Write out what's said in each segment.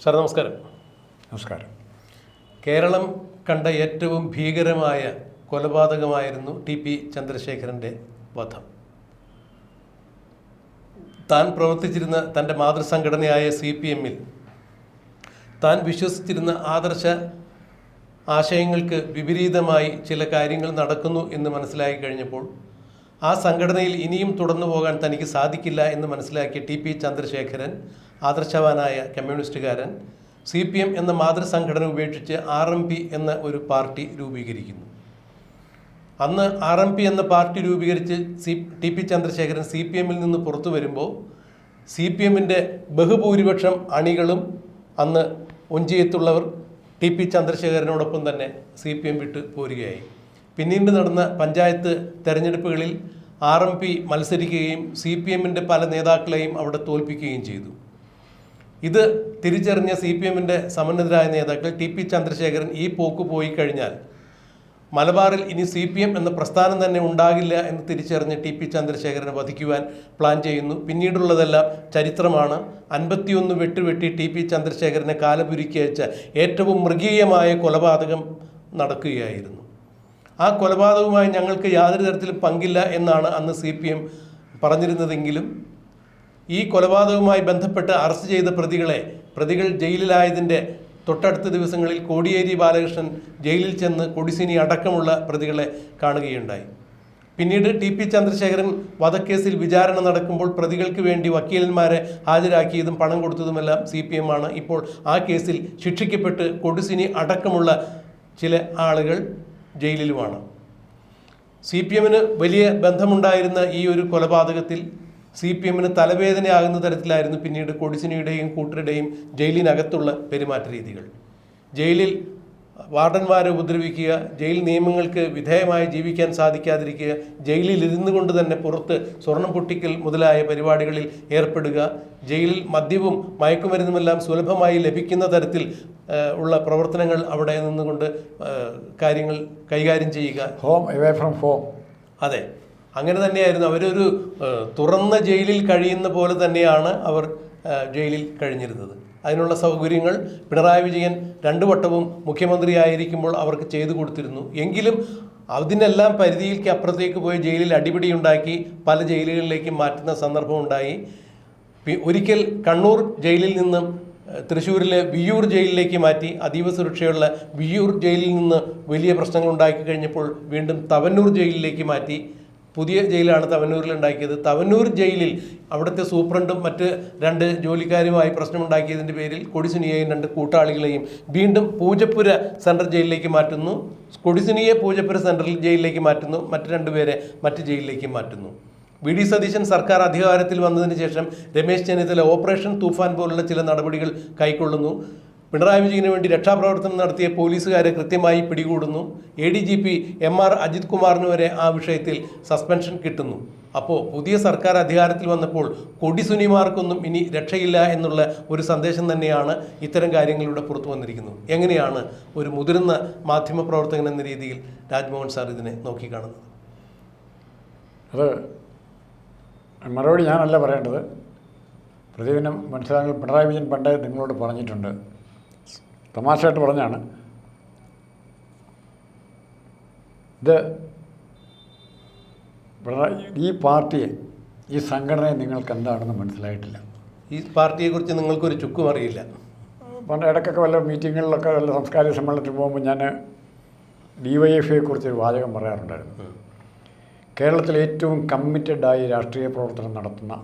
Sir നമസ്കാരം. നമസ്കാരം. കേരളം കണ്ട ഏറ്റവും ഭീകരമായ കൊലപാതകമായിരുന്നു ടി.പി. ചന്ദ്രശേഖരൻ്റെ വധം. താൻ പ്രവർത്തിച്ചിരുന്ന തൻ്റെ മാതൃസംഘടനയായ CPM-ൽ താൻ വിശ്വസിച്ചിരുന്ന ആദർശ ആശയങ്ങൾക്ക് വിപരീതമായി ചില കാര്യങ്ങൾ നടക്കുന്നു എന്ന് മനസ്സിലാക്കി കഴിഞ്ഞപ്പോൾ ആ സംഘടനയിൽ ഇനിയും തുടർന്നു പോകാൻ തനിക്ക് സാധിക്കില്ല എന്ന് മനസ്സിലാക്കിയ ടി.പി. ചന്ദ്രശേഖരൻ, ആദർശവാനായ കമ്മ്യൂണിസ്റ്റുകാരൻ, CPM എന്ന മാതൃസംഘടന ഉപേക്ഷിച്ച് RMP എന്ന ഒരു പാർട്ടി രൂപീകരിക്കുന്നു. അന്ന് RMP എന്ന പാർട്ടി രൂപീകരിച്ച് ടി.പി. ചന്ദ്രശേഖരൻ CPM-ൽ നിന്ന് പുറത്തു വരുമ്പോൾ CPM-ൻ്റെ ബഹുഭൂരിപക്ഷം അണികളും അന്ന് ഒഞ്ചിയത്തുള്ളവർ ടി.പി. ചന്ദ്രശേഖരനോടൊപ്പം തന്നെ CPM വിട്ട് പോരുകയായി. പിന്നീട് നടന്ന പഞ്ചായത്ത് തെരഞ്ഞെടുപ്പുകളിൽ RMP മത്സരിക്കുകയും CPM-ൻ്റെ പല നേതാക്കളെയും അവിടെ തോൽപ്പിക്കുകയും ചെയ്തു. ഇത് തിരിച്ചറിഞ്ഞ CPM-ൻ്റെ സമന്നതരായ നേതാക്കൾ ടി.പി. ചന്ദ്രശേഖരൻ ഈ പോക്ക് പോയി കഴിഞ്ഞാൽ മലബാറിൽ ഇനി CPM എന്ന പ്രസ്ഥാനം തന്നെ ഉണ്ടാകില്ല എന്ന് തിരിച്ചറിഞ്ഞ് ടി.പി. ചന്ദ്രശേഖരനെ വധിക്കുവാൻ പ്ലാൻ ചെയ്യുന്നു. പിന്നീടുള്ളതെല്ലാം ചരിത്രമാണ്. 51 വെട്ടുവെട്ടി ടി.പി. ചന്ദ്രശേഖരനെ കാലപുരുക്കി അയച്ച ഏറ്റവും മൃഗീയമായ കൊലപാതകം നടക്കുകയായിരുന്നു. ആ കൊലപാതകവുമായി ഞങ്ങൾക്ക് യാതൊരു തരത്തിലും പങ്കില്ല എന്നാണ് അന്ന് CPM പറഞ്ഞിരുന്നതെങ്കിലും ഈ കൊലപാതകവുമായി ബന്ധപ്പെട്ട് അറസ്റ്റ് ചെയ്ത പ്രതികൾ ജയിലിലായതിൻ്റെ തൊട്ടടുത്ത ദിവസങ്ങളിൽ കോടിയേരി ബാലകൃഷ്ണൻ ജയിലിൽ ചെന്ന് കൊടിസിനി അടക്കമുള്ള പ്രതികളെ കാണുകയുണ്ടായി. പിന്നീട് ടി.പി. ചന്ദ്രശേഖരൻ വധക്കേസിൽ വിചാരണ നടക്കുമ്പോൾ പ്രതികൾക്ക് വേണ്ടി വക്കീലന്മാരെ ഹാജരാക്കിയതും പണം കൊടുത്തതുമെല്ലാം CPM ആണ്. ഇപ്പോൾ ആ കേസിൽ ശിക്ഷിക്കപ്പെട്ട് കൊടിസിനി അടക്കമുള്ള ചില ആളുകൾ ജയിലിലുമാണ്. CPM-ന് വലിയ ബന്ധമുണ്ടായിരുന്ന ഈ ഒരു കൊലപാതകത്തിൽ CPM-ന് തലവേദനയാകുന്ന തരത്തിലായിരുന്നു പിന്നീട് കൊടിസിനിയുടെയും കൂട്ടരുടെയും ജയിലിനകത്തുള്ള പെരുമാറ്റ രീതികൾ. ജയിലിൽ വാർഡന്മാരെ ഉപദ്രവിക്കുക, ജയിൽ നിയമങ്ങൾക്ക് വിധേയമായി ജീവിക്കാൻ സാധിക്കാതിരിക്കുക, ജയിലിൽ ഇരുന്നു കൊണ്ട് തന്നെ പുറത്ത് സ്വർണം പൊട്ടിക്കൽ മുതലായ പരിപാടികളിൽ ഏർപ്പെടുക, ജയിലിൽ മദ്യവും മയക്കുമരുന്നുമെല്ലാം സുലഭമായി ലഭിക്കുന്ന തരത്തിൽ ഉള്ള പ്രവർത്തനങ്ങൾ അവിടെ നിന്നുകൊണ്ട് കാര്യങ്ങൾ കൈകാര്യം ചെയ്യുക. Home away from home. അതെ, അങ്ങനെ തന്നെയായിരുന്നു. അവരൊരു തുറന്ന ജയിലിൽ കഴിയുന്ന പോലെ തന്നെയാണ് അവർ ജയിലിൽ കഴിഞ്ഞിരുന്നത്. അതിനുള്ള സൗകര്യങ്ങൾ പിണറായി വിജയൻ 2 വട്ടവും മുഖ്യമന്ത്രിയായിരിക്കുമ്പോൾ അവർക്ക് ചെയ്തു കൊടുത്തിരുന്നു. എങ്കിലും അതിനെല്ലാം പരിധിയിലേക്ക് അപ്പുറത്തേക്ക് പോയി ജയിലിൽ അടിപിടി ഉണ്ടാക്കി പല ജയിലുകളിലേക്ക് മാറ്റുന്ന സന്ദർഭമുണ്ടായി. ഒരിക്കൽ കണ്ണൂർ ജയിലിൽ നിന്നും തൃശ്ശൂരിലെ വിയ്യൂർ ജയിലിലേക്ക് മാറ്റി. അതീവ സുരക്ഷയുള്ള വിയ്യൂർ ജയിലിൽ നിന്ന് വലിയ പ്രശ്നങ്ങൾ ഉണ്ടാക്കി കഴിഞ്ഞപ്പോൾ വീണ്ടും തവന്നൂർ ജയിലിലേക്ക് മാറ്റി. പുതിയ ജയിലാണ് തവന്നൂരിൽ ഉണ്ടാക്കിയത്. തവന്നൂർ ജയിലിൽ അവിടുത്തെ സൂപ്രണ്ടും മറ്റ് 2 ജോലിക്കാരുമായി പ്രശ്നമുണ്ടാക്കിയതിൻ്റെ പേരിൽ കൊടിസുനിയെയും 2 കൂട്ടാളികളെയും വീണ്ടും പൂജപ്പുര സെൻട്രൽ ജയിലിലേക്ക് മാറ്റുന്നു. കൊടിസുനിയെ പൂജപ്പുര സെൻട്രൽ ജയിലിലേക്ക് മാറ്റുന്നു. മറ്റ് 2 പേരെ മറ്റ് ജയിലിലേക്ക് മാറ്റുന്നു. വി.ഡി. സതീശൻ സർക്കാർ അധികാരത്തിൽ വന്നതിന് ശേഷം രമേശ് ചെന്നിത്തല ഓപ്പറേഷൻ തൂഫാൻ പോലുള്ള ചില നടപടികൾ കൈക്കൊള്ളുന്നു. പിണറായി വിജയന് വേണ്ടി രക്ഷാപ്രവർത്തനം നടത്തിയ പോലീസുകാരെ കൃത്യമായി പിടികൂടുന്നു. ADGP MR അജിത് കുമാറിന് വരെ ആ വിഷയത്തിൽ സസ്പെൻഷൻ കിട്ടുന്നു. അപ്പോൾ പുതിയ സർക്കാർ അധികാരത്തിൽ വന്നപ്പോൾ കൊടിസുനിമാർക്കൊന്നും ഇനി രക്ഷയില്ല എന്നുള്ള ഒരു സന്ദേശം തന്നെയാണ് ഇത്തരം കാര്യങ്ങളിലൂടെ പുറത്തു വന്നിരിക്കുന്നത്. എങ്ങനെയാണ് ഒരു മുതിർന്ന മാധ്യമപ്രവർത്തകൻ എന്ന രീതിയിൽ രാജ്മോഹൻ സാർ ഇതിനെ നോക്കിക്കാണുന്നത്? അത് മറുപടി ഞാനല്ല പറയേണ്ടത്. പ്രതിദിനം മനസ്സിലാക്കി പിണറായി വിജയൻ പണ്ടേ നിങ്ങളോട് പറഞ്ഞിട്ടുണ്ട്, തമാശയായിട്ട് പറഞ്ഞാണ്. ഇത് ഈ പാർട്ടിയെ, ഈ സംഘടനയെ നിങ്ങൾക്ക് എന്താണെന്ന് മനസ്സിലായിട്ടില്ല. ഈ പാർട്ടിയെക്കുറിച്ച് നിങ്ങൾക്കൊരു ചുക്കും അറിയില്ല. പണ്ട് ഇടയ്ക്കൊക്കെ വല്ല മീറ്റിങ്ങുകളിലൊക്കെ വല്ല സാംസ്കാരിക സമ്മേളനത്തിൽ പോകുമ്പോൾ ഞാൻ DYFI-യെക്കുറിച്ചൊരു വാചകം പറയാറുണ്ടായിരുന്നു. കേരളത്തിലെ ഏറ്റവും കമ്മിറ്റഡായി രാഷ്ട്രീയ പ്രവർത്തനം നടത്തുന്ന,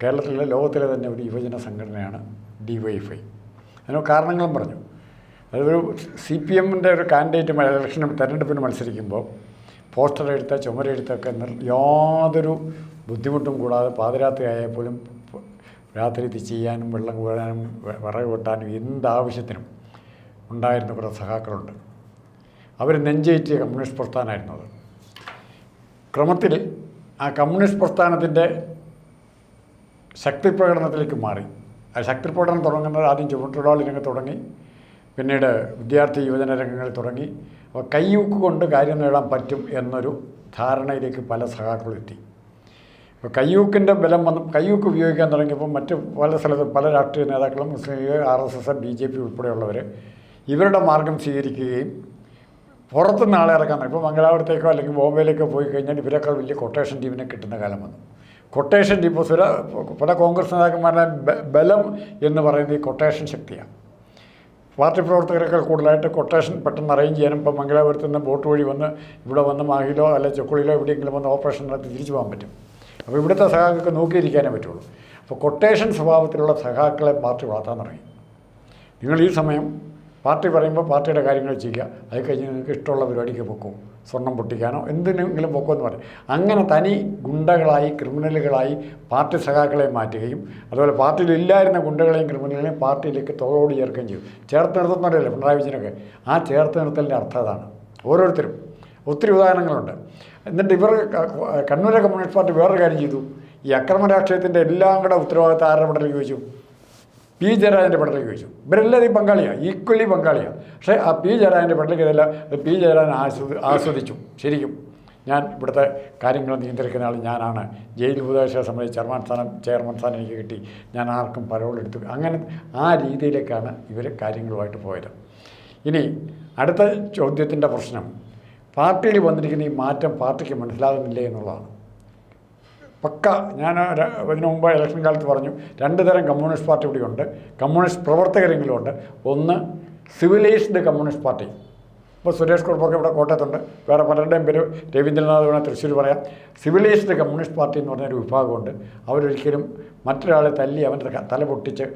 കേരളത്തിലെ ലോകത്തിലെ തന്നെ ഒരു യുവജന സംഘടനയാണ് DYFI. അതിന് കാരണങ്ങളും പറഞ്ഞു. അതൊരു CPM-ൻ്റെ ഒരു കാൻഡിഡേറ്റ് ഇലക്ഷനും തെരഞ്ഞെടുപ്പിന് മത്സരിക്കുമ്പോൾ പോസ്റ്റർ എഴുത്ത ചുമരെഴുത്തൊക്കെ യാതൊരു ബുദ്ധിമുട്ടും കൂടാതെ പാതിരാത്രി ആയാൽ പോലും രാത്രി ഇത് ചെയ്യാനും വെള്ളം കോരാനും വിറക് വെട്ടാനും എന്താവശ്യത്തിനും ഉണ്ടായിരുന്ന കുറേ സഖാക്കളുണ്ട്. അവർ നെഞ്ചേറ്റിയ കമ്മ്യൂണിസ്റ്റ് പ്രസ്ഥാനമായിരുന്നു അത്. ക്രമത്തിൽ ആ കമ്മ്യൂണിസ്റ്റ് പ്രസ്ഥാനത്തിൻ്റെ ശക്തി പ്രകടനത്തിലേക്ക് മാറി. ആ ശക്തി പ്രകടനം തുടങ്ങുന്നത് ആദ്യം ചുമട്ടുതൊഴിലാളി രംഗത്ത് തുടങ്ങി, പിന്നീട് വിദ്യാർത്ഥി യുവജന രംഗങ്ങളിൽ തുടങ്ങി. അപ്പോൾ കൈയൂക്ക് കൊണ്ട് കാര്യം നേടാൻ പറ്റും എന്നൊരു ധാരണയിലേക്ക് പല സഖാക്കളും എത്തി. ഇപ്പോൾ കയ്യൂക്കിൻ്റെ ബലം വന്ന് കയ്യൂക്ക് ഉപയോഗിക്കാൻ തുടങ്ങിയപ്പോൾ മറ്റ് പല സ്ഥലത്തും പല രാഷ്ട്രീയ നേതാക്കളും മുസ്ലിം ലീഗ്, RSS, BJP ഉൾപ്പെടെയുള്ളവർ ഇവരുടെ മാർഗം സ്വീകരിക്കുകയും പുറത്തുനിന്ന് ആളെ ഇറക്കാൻ ഇപ്പോൾ മംഗലാപുരത്തേക്കോ അല്ലെങ്കിൽ ബോംബെയിലേക്കോ പോയി കഴിഞ്ഞാൽ ഇവരെക്കാൾ വലിയ കൊട്ടേഷൻ ടീമിനെ കിട്ടുന്ന കാലം വന്നു. കൊട്ടേഷൻ ടീം ഇപ്പോൾ പല കോൺഗ്രസ് നേതാക്കന്മാരുടെ ബലം എന്ന് പറയുന്നത് ഈ കൊട്ടേഷൻ ശക്തിയാണ്. പാർട്ടി പ്രവർത്തകരെക്കാൾ കൂടുതലായിട്ട് കൊട്ടേഷൻ പെട്ടെന്ന് അറേഞ്ച് ചെയ്യാനും ഇപ്പോൾ മംഗലാപുരത്ത് നിന്ന് ബോട്ട് വഴി വന്ന് ഇവിടെ വന്ന് മാഹിലോ അല്ലെങ്കിൽ ചെക്കുളിലോ എവിടെയെങ്കിലും വന്ന് ഓപ്പറേഷൻ നടത്തി തിരിച്ചു പോകാൻ പറ്റും. അപ്പോൾ ഇവിടുത്തെ സഖാക്കൾക്ക് നോക്കിയിരിക്കാനേ പറ്റുള്ളൂ. അപ്പോൾ കൊട്ടേഷൻ സ്വഭാവത്തിലുള്ള സഖാക്കളെ പാർട്ടി വളർത്താൻ തുടങ്ങി. നിങ്ങൾ ഈ സമയം പാർട്ടി പറയുമ്പോൾ പാർട്ടിയുടെ കാര്യങ്ങൾ ചെയ്യുക, അത് കഴിഞ്ഞ് നിങ്ങൾക്ക് ഇഷ്ടമുള്ള പരിപാടിക്ക് പൊക്കും, സ്വർണം പൊട്ടിക്കാനോ എന്തിനെങ്കിലും പൊക്കുമെന്ന് പറയും. അങ്ങനെ തനി ഗുണ്ടകളായി ക്രിമിനലുകളായി പാർട്ടി സഖാക്കളെ മാറ്റുകയും അതുപോലെ പാർട്ടിയിൽ ഇല്ലായിരുന്ന ഗുണ്ടകളെയും ക്രിമിനലുകളെയും പാർട്ടിയിലേക്ക് തോളോട് ചേർക്കുകയും ചെയ്യും. ചേർത്ത് നിർത്തുന്നവരല്ലേ പിണറായി വിജയനൊക്കെ? ആ ചേർത്ത് നിർത്തലിൻ്റെ അർത്ഥം അതാണ്. ഓരോരുത്തരും ഒത്തിരി ഉദാഹരണങ്ങളുണ്ട്. എന്നിട്ട് ഇവർ കണ്ണൂരെ കമ്മ്യൂണിസ്റ്റ് പാർട്ടി വേറൊരു കാര്യം ചെയ്തു. ഈ അക്രമ രാഷ്ട്രീയത്തിന്റെ എല്ലാം കൂടെ ഉത്തരവാദിത്തം ആരുടെ പടലേക്ക് ചോദിച്ചു? പി ജയരാജൻ്റെ പടലേക്ക് ചോദിച്ചു. ഇവരെല്ലാവരും പങ്കാളിയാണ്, ഈക്വലി പങ്കാളിയാണ്. പക്ഷേ ആ പി ജയരാജൻ്റെ പടലേക്ക് ഇതെല്ലാം പി ജയരാജൻ ആസ്വദിച്ചു. ശരിക്കും ഞാൻ ഇവിടുത്തെ കാര്യങ്ങൾ നിയന്ത്രിക്കുന്ന ആൾ ഞാനാണ്, ജയിൽ ഉപദേശക സമിതി ചെയർമാൻ സ്ഥാനം എനിക്ക് കിട്ടി, ഞാൻ ആർക്കും പരോളെടുത്തു. അങ്ങനെ ആ രീതിയിലേക്കാണ് ഇവർ കാര്യങ്ങളുമായിട്ട് പോയത്. ഇനി അടുത്ത ചോദ്യത്തിൻ്റെ പ്രശ്നം, പാർട്ടിയിൽ വന്നിരിക്കുന്ന ഈ മാറ്റം പാർട്ടിക്ക് മനസ്സിലാകുന്നില്ലേ എന്നുള്ളതാണ്. പക്ക ഞാൻ ഇതിനു മുമ്പ് ഇലക്ഷൻ കാലത്ത് പറഞ്ഞു, രണ്ട് തരം കമ്മ്യൂണിസ്റ്റ് പാർട്ടി ഇവിടെയുണ്ട്, കമ്മ്യൂണിസ്റ്റ് പ്രവർത്തകരെങ്കിലും ഉണ്ട്. ഒന്ന് സിവിലൈസ്ഡ് കമ്മ്യൂണിസ്റ്റ് പാർട്ടി. ഇപ്പോൾ സുരേഷ് കുറുപ്പൊക്കെ ഇവിടെ കോട്ടയത്തുണ്ട്, വേറെ പലരുടെയും പേര് രവീന്ദ്രനാഥ് വേണം തൃശ്ശൂർ പറയാം. സിവിലൈസ്ഡ് കമ്മ്യൂണിസ്റ്റ് പാർട്ടി എന്ന് പറഞ്ഞൊരു വിഭാഗമുണ്ട്. അവരൊരിക്കലും മറ്റൊരാളെ തല്ലി അവൻ്റെ തല പൊട്ടിച്ച്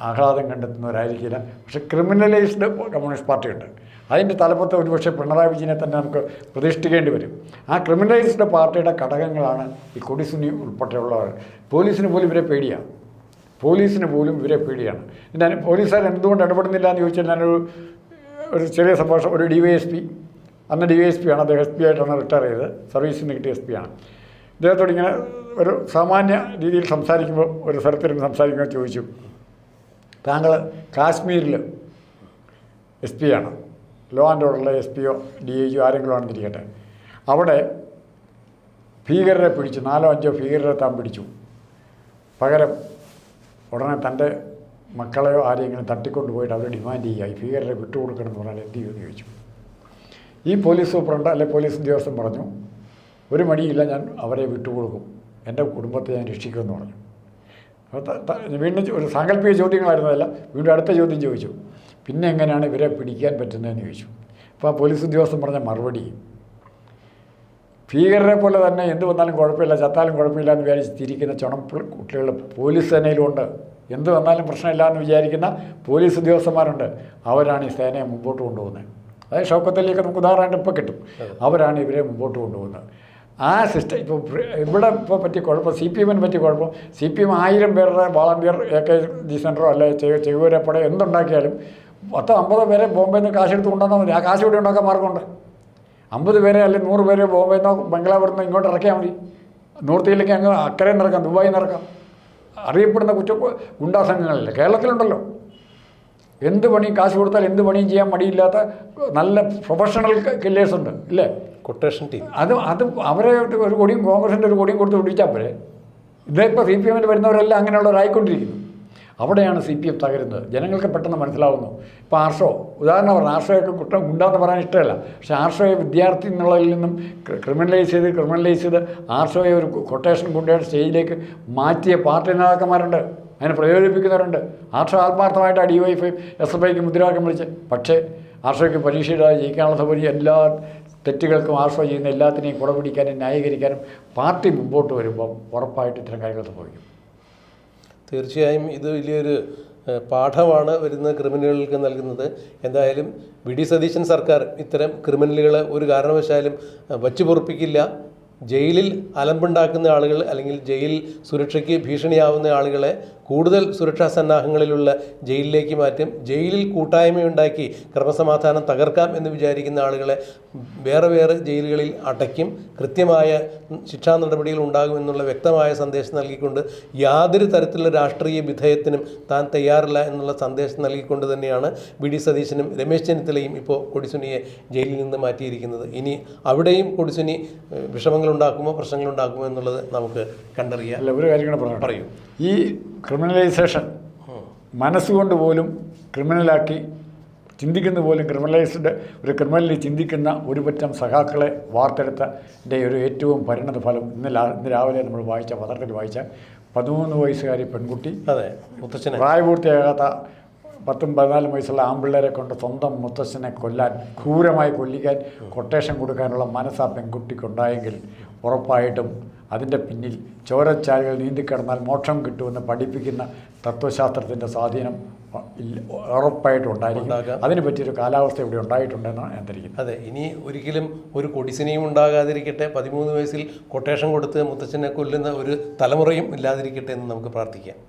ആഹ്ലാദം കണ്ടെത്തുന്നവരായിരിക്കില്ല. പക്ഷേ ക്രിമിനലൈസ്ഡ് കമ്മ്യൂണിസ്റ്റ് പാർട്ടിയുണ്ട്. അതിൻ്റെ തലപ്പത്ത് ഒരുപക്ഷെ പിണറായി വിജയനെ തന്നെ നമുക്ക് പ്രതിഷ്ഠിക്കേണ്ടി വരും. ആ ക്രിമിനലൈസ്ഡ് പാർട്ടിയുടെ ഘടകങ്ങളാണ് ഈ കൊടിസുനി ഉൾപ്പെടെയുള്ളവർ. പോലീസിന് പോലും ഇവരെ പേടിയാണ്. പിന്നെ പോലീസുകാർ എന്തുകൊണ്ട് ഇടപെടുന്നില്ല എന്ന് ചോദിച്ചാൽ ഞാനൊരു ചെറിയ സംഭാഷണം, ഒരു DYSP, അന്ന് DYSP ആണ്, അദ്ദേഹം SP ആയിട്ടാണ് റിട്ടയർ ചെയ്തത്, സർവീസിൽ നിന്ന് കിട്ടിയ SP ആണ്. അദ്ദേഹത്തോട് ഇങ്ങനെ ഒരു സാമാന്യ രീതിയിൽ സംസാരിക്കുമ്പോൾ, ഒരു സ്ഥലത്തിരുന്ന് സംസാരിക്കുമ്പോൾ ചോദിച്ചു, താങ്കൾ കാശ്മീരിൽ SP ആണ്, ലോ ആൻഡ് ഓർഡറിലെ SPയോ DIGയോ ആരെങ്കിലും ആണെന്നിരിക്കട്ടെ, അവിടെ ഭീകരരെ പിടിച്ചു, 4-5 ഭീകരരെ താൻ പിടിച്ചു, പകരം ഉടനെ തൻ്റെ മക്കളെയോ ആരെങ്കിലും തട്ടിക്കൊണ്ടുപോയിട്ട് അവർ ഡിമാൻഡ് ചെയ്യുക, ഈ ഭീകരരെ വിട്ടുകൊടുക്കണം എന്ന് പറഞ്ഞാൽ എന്ത് ചെയ്യുമെന്ന് ചോദിച്ചു. ഈ പോലീസ് സൂപ്രണ്ട് അല്ലെ പോലീസ് ഉദ്യോഗസ്ഥൻ പറഞ്ഞു, ഒരു മടിയില്ല, ഞാൻ അവരെ വിട്ടുകൊടുക്കും, എൻ്റെ കുടുംബത്തെ ഞാൻ രക്ഷിക്കുമെന്ന് പറഞ്ഞു. വീണ്ടും ഒരു സാങ്കല്പിക ചോദ്യങ്ങളായിരുന്നതല്ല, വീണ്ടും അടുത്ത ചോദ്യം ചോദിച്ചു, പിന്നെ എങ്ങനെയാണ് ഇവരെ പിടിക്കാൻ പറ്റുന്നതെന്ന് ചോദിച്ചു. അപ്പോൾ ആ പോലീസ് ഉദ്യോഗസ്ഥൻ പറഞ്ഞ മറുപടി, ഭീകരരെ പോലെ തന്നെ എന്ത് വന്നാലും കുഴപ്പമില്ല, ചത്താലും കുഴപ്പമില്ല എന്ന് വിചാരിച്ച് തിരിക്കുന്ന ചുണപ്പ് കുട്ടികൾ പോലീസ് സേനയിലുണ്ട്. എന്ത് വന്നാലും പ്രശ്നമില്ല എന്ന് വിചാരിക്കുന്ന പോലീസ് ഉദ്യോഗസ്ഥന്മാരുണ്ട്. അവരാണ് ഈ സേനയെ മുമ്പോട്ട് കൊണ്ടുപോകുന്നത്. അതായത് ഷൗക്കത്ത് അലിയൊക്കെ നമുക്ക് ഉദാഹരണം ഇപ്പോൾ കിട്ടും. അവരാണ് ഇവരെ മുമ്പോട്ട് കൊണ്ടുപോകുന്നത്. ആ സിസ്റ്റം ഇപ്പോൾ ഇവിടെ ഇപ്പോൾ പറ്റിയ കുഴപ്പം, CPM പറ്റിയ കുഴപ്പം, CPM 1000 പേരുടെ വാളണ്ടിയർ AKG സെൻ്ററോ അല്ലെ ചെകുവരപ്പട എന്തുണ്ടാക്കിയാലും 10-50 പേരെ ബോംബെയിൽ നിന്ന് കാശെടുത്ത് കൊണ്ടുവന്നാൽ മതി. ആ കാശ് ഇവിടെ ഉണ്ടാക്കാൻ മാർഗമുണ്ട്. 50 പേരെ അല്ലെങ്കിൽ 100 പേരെ ബോംബെയിൽ നിന്നോ ബംഗ്ലാപുരത്ത് നിന്ന് ഇങ്ങോട്ട് ഇറക്കിയാൽ മതി. നോർത്തിയിലേക്ക് അങ്ങ് അക്കരയിൽ നിന്ന് ഇറക്കാം, ദുബായിൽ നിന്ന് ഇറക്കാം. അറിയപ്പെടുന്ന ഗുണ്ടാ സംഘങ്ങളില്ല, കേരളത്തിലുണ്ടല്ലോ. എന്ത് പണിയും കാശ് കൊടുത്താൽ എന്ത് പണിയും ചെയ്യാൻ മടിയില്ലാത്ത നല്ല പ്രൊഫഷണൽ കില്ലേഴ്സ് ഉണ്ട്, ഇല്ലേ? Quotation team. അത് അവരെ ഒരു കൊടിയും കോൺഗ്രസിൻ്റെ ഒരു കൊടിയും കൊടുത്ത് പിടിച്ചാൽ പോരെ. ഇതിപ്പോൾ CPM വരുന്നവരെല്ലാം അങ്ങനെയുള്ളവരായിക്കൊണ്ടിരിക്കുന്നു. അവിടെയാണ് CPM തകരുന്നത്. ജനങ്ങൾക്ക് പെട്ടെന്ന് മനസ്സിലാവുന്നു. ഇപ്പോൾ ആർഷോ ഉദാഹരണം പറഞ്ഞു, ആർഷോയൊക്കെ ഗുണ്ടാന്ന് പറയാൻ ഇഷ്ടമല്ല, പക്ഷേ ആർഷോയെ വിദ്യാർത്ഥി എന്നുള്ളതിൽ നിന്നും ക്രിമിനലൈസ് ചെയ്ത് ആർഷോയെ ഒരു കൊട്ടേഷൻ ഗുണ്ടയുടെ സ്റ്റേജിലേക്ക് മാറ്റിയ പാർട്ടി നേതാക്കന്മാരുണ്ട്, അതിനെ പ്രയോജനിപ്പിക്കുന്നവരുണ്ട്. ആർഷോ ആത്മാർത്ഥമായിട്ട് DYFI SFIക്ക് മുദ്രാവാക്യം വിളിച്ച്. പക്ഷേ ആർഷോയ്ക്ക് പരീക്ഷയുടെ ജയിക്കാനുള്ള സൗകര്യം, എല്ലാ തെറ്റുകൾക്കും ആർഷോ ചെയ്യുന്ന എല്ലാത്തിനെയും കുടപിടിക്കാനും ന്യായീകരിക്കാനും പാർട്ടി മുമ്പോട്ട് വരുമ്പോൾ ഉറപ്പായിട്ട് ഇത്തരം കാര്യങ്ങൾ സംഭവിക്കും. തീർച്ചയായും ഇത് വലിയൊരു പാഠമാണ് വരുന്ന ക്രിമിനലുകൾക്ക് നൽകുന്നത്. എന്തായാലും VD സതീശൻ സർക്കാർ ഇത്തരം ക്രിമിനലുകളെ ഒരു കാരണവശാലും വച്ചു പൊറുപ്പിക്കില്ല. ജയിലിൽ അലമ്പുണ്ടാക്കുന്ന ആളുകൾ അല്ലെങ്കിൽ ജയിൽ സുരക്ഷയ്ക്ക് ഭീഷണിയാവുന്ന ആളുകളെ കൂടുതൽ സുരക്ഷാ സന്നാഹങ്ങളിലുള്ള ജയിലിലേക്ക് മാറ്റും. ജയിലിൽ കൂട്ടായ്മയുണ്ടാക്കി ക്രമസമാധാനം തകർക്കാം എന്ന് വിചാരിക്കുന്ന ആളുകളെ വേറെ വേറെ ജയിലുകളിൽ അടയ്ക്കും. കൃത്യമായ ശിക്ഷാ നടപടികൾ ഉണ്ടാകുമെന്നുള്ള വ്യക്തമായ സന്ദേശം നൽകിക്കൊണ്ട് യാതൊരു തരത്തിലുള്ള രാഷ്ട്രീയ വിധേയത്തിനും താൻ തയ്യാറില്ല എന്നുള്ള സന്ദേശം നൽകിക്കൊണ്ട് തന്നെയാണ് വി.ഡി. സതീശനും രമേശ് ചെന്നിത്തലയും ഇപ്പോൾ കൊടിസുനിയെ ജയിലിൽ നിന്ന് മാറ്റിയിരിക്കുന്നത്. ഇനി അവിടെയും കൊടിസുനി വിഷമങ്ങളുണ്ടാക്കുമോ പ്രശ്നങ്ങളുണ്ടാക്കുമോ എന്നുള്ളത് നമുക്ക് കണ്ടറിയാം. അല്ല, ഒരു കാര്യം കൂടെ പറയൂ. ഈ ക്രിമിനലൈസേഷൻ മനസ്സുകൊണ്ട് പോലും ക്രിമിനലാക്കി ചിന്തിക്കുന്ന പോലും ക്രിമിനലൈസ്ഡ് ഒരു ക്രിമിനലിൽ ചിന്തിക്കുന്ന ഒരു പറ്റം സഖാക്കളെ വാർത്തെടുത്തതിൻ്റെ ഒരു ഏറ്റവും പരിണത ഫലം ഇന്ന് രാവിലെ നമ്മൾ വായിച്ച പത്രത്തിൽ വായിച്ച 13 വയസ്സുകാരി പെൺകുട്ടി, അതെ, മുത്തച്ഛനെ പ്രായപൂർത്തിയാകാത്ത 10-14 വയസ്സുള്ള ആൺപിള്ളേരെ കൊണ്ട് സ്വന്തം മുത്തച്ഛനെ കൊല്ലാൻ, ക്രൂരമായി കൊല്ലിക്കാൻ കൊട്ടേഷൻ കൊടുക്കാനുള്ള മനസ്സ് ആ പെൺകുട്ടിക്കുണ്ടായെങ്കിൽ ഉറപ്പായിട്ടും അതിൻ്റെ പിന്നിൽ ചോരച്ചാലുകൾ നീന്തിക്കിടന്നാൽ മോക്ഷം കിട്ടുമെന്ന് പഠിപ്പിക്കുന്ന തത്വശാസ്ത്രത്തിൻ്റെ സ്വാധീനം ഉറപ്പായിട്ടും ഉണ്ടായിരിക്കും. അതിന് പറ്റിയൊരു കാലാവസ്ഥ ഇവിടെ ഉണ്ടായിട്ടുണ്ടെന്നാണ് ഞാൻ ധരിക്കുന്നത്. അതെ, ഇനി ഒരിക്കലും ഒരു കൊടിസിനിയും ഉണ്ടാകാതിരിക്കട്ടെ, 13 വയസ്സിൽ കൊട്ടേഷൻ കൊടുത്ത് മുത്തച്ഛനെ കൊല്ലുന്ന ഒരു തലമുറയും ഇല്ലാതിരിക്കട്ടെ എന്ന് നമുക്ക് പ്രാർത്ഥിക്കാം.